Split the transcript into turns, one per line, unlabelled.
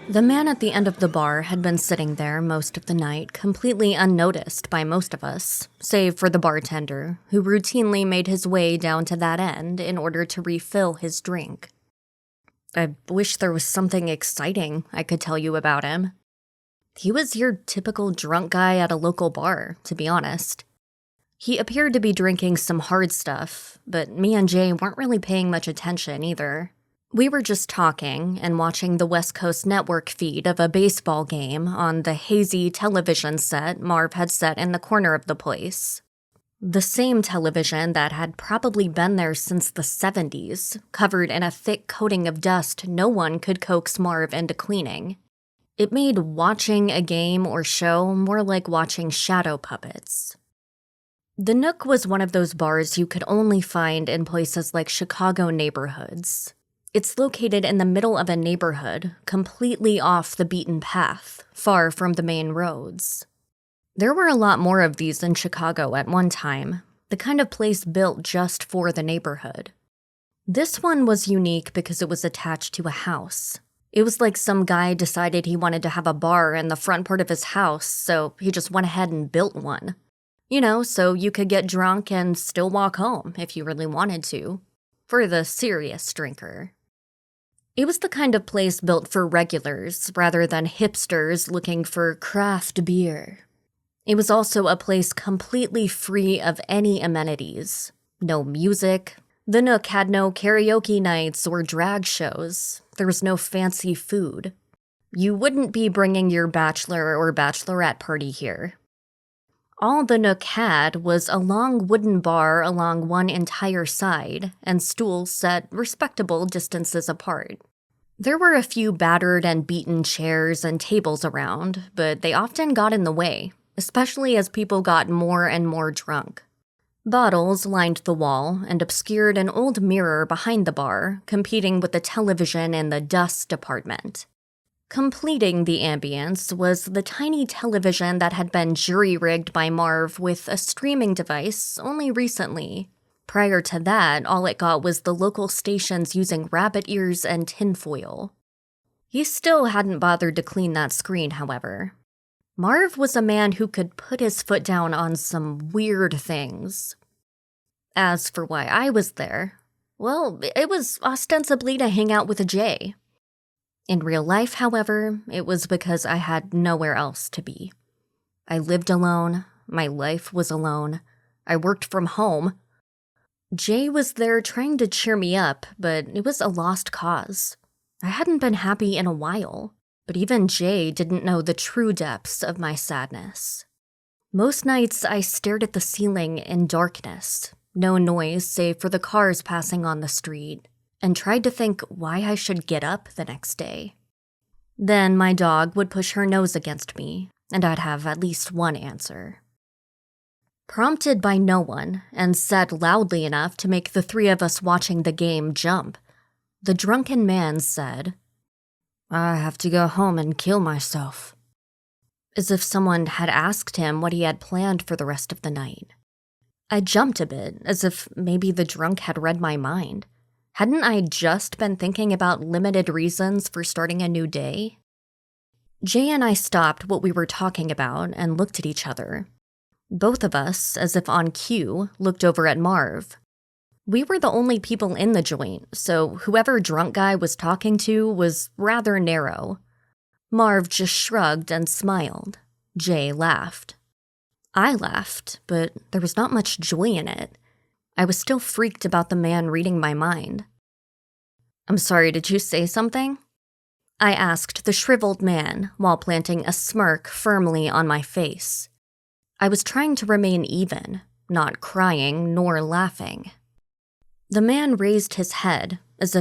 The man at the end of the bar had been sitting there most of the night, completely unnoticed by most of us, save for the bartender, who routinely made his way down to that end in order to refill his drink. I wish there was something exciting I could tell you about him. He was your typical drunk guy at a local bar, to be honest. He appeared to be drinking some hard stuff, but me and Jay weren't really paying much attention either. We were just talking and watching the West Coast Network feed of a baseball game on the hazy television set Marv had set in the corner of the place. The same television that had probably been there since the 70s, covered in a thick coating of dust no one could coax Marv into cleaning. It made watching a game or show more like watching shadow puppets. The Nook was one of those bars you could only find in places like Chicago neighborhoods. It's located in the middle of a neighborhood, completely off the beaten path, far from the main roads. There were a lot more of these in Chicago at one time, the kind of place built just for the neighborhood. This one was unique because it was attached to a house. It was like some guy decided he wanted to have a bar in the front part of his house, so he just went ahead and built one. You know, so you could get drunk and still walk home if you really wanted to. For the serious drinker. It was the kind of place built for regulars rather than hipsters looking for craft beer. It was also a place completely free of any amenities. No music. The Nook had no karaoke nights or drag shows. There was no fancy food. You wouldn't be bringing your bachelor or bachelorette party here. All the Nook had was a long wooden bar along one entire side and stools set respectable distances apart. There were a few battered and beaten chairs and tables around, but they often got in the way, especially as people got more and more drunk. Bottles lined the wall and obscured an old mirror behind the bar, competing with the television in the dust department. Completing the ambience was the tiny television that had been jury-rigged by Marv with a streaming device only recently. Prior to that, all it got was the local stations using rabbit ears and tinfoil. He still hadn't bothered to clean that screen, however. Marv was a man who could put his foot down on some weird things. As for why I was there, well, it was ostensibly to hang out with Jay. In real life, however, it was because I had nowhere else to be. I lived alone, my life was alone, I worked from home. Jay was there trying to cheer me up, but it was a lost cause. I hadn't been happy in a while, but even Jay didn't know the true depths of my sadness. Most nights I stared at the ceiling in darkness, no noise save for the cars passing on the street, and tried to think why I should get up the next day. Then my dog would push her nose against me, and I'd have at least one answer. Prompted by no one, and said loudly enough to make the three of us watching the game jump, the drunken man said, "I have to go home and kill myself," as if someone had asked him what he had planned for the rest of the night. I jumped a bit, as if maybe the drunk had read my mind. Hadn't I just been thinking about limited reasons for starting a new day? Jay and I stopped what we were talking about and looked at each other. Both of us, as if on cue, looked over at Marv. We were the only people in the joint, so whoever drunk guy was talking to was rather narrow. Marv just shrugged and smiled. Jay laughed. I laughed, but there was not much joy in it. I was still freaked about the man reading my mind. "I'm sorry, did you say something?" I asked the shriveled man while planting a smirk firmly on my face. I was trying to remain even, not crying nor laughing. The man raised his head,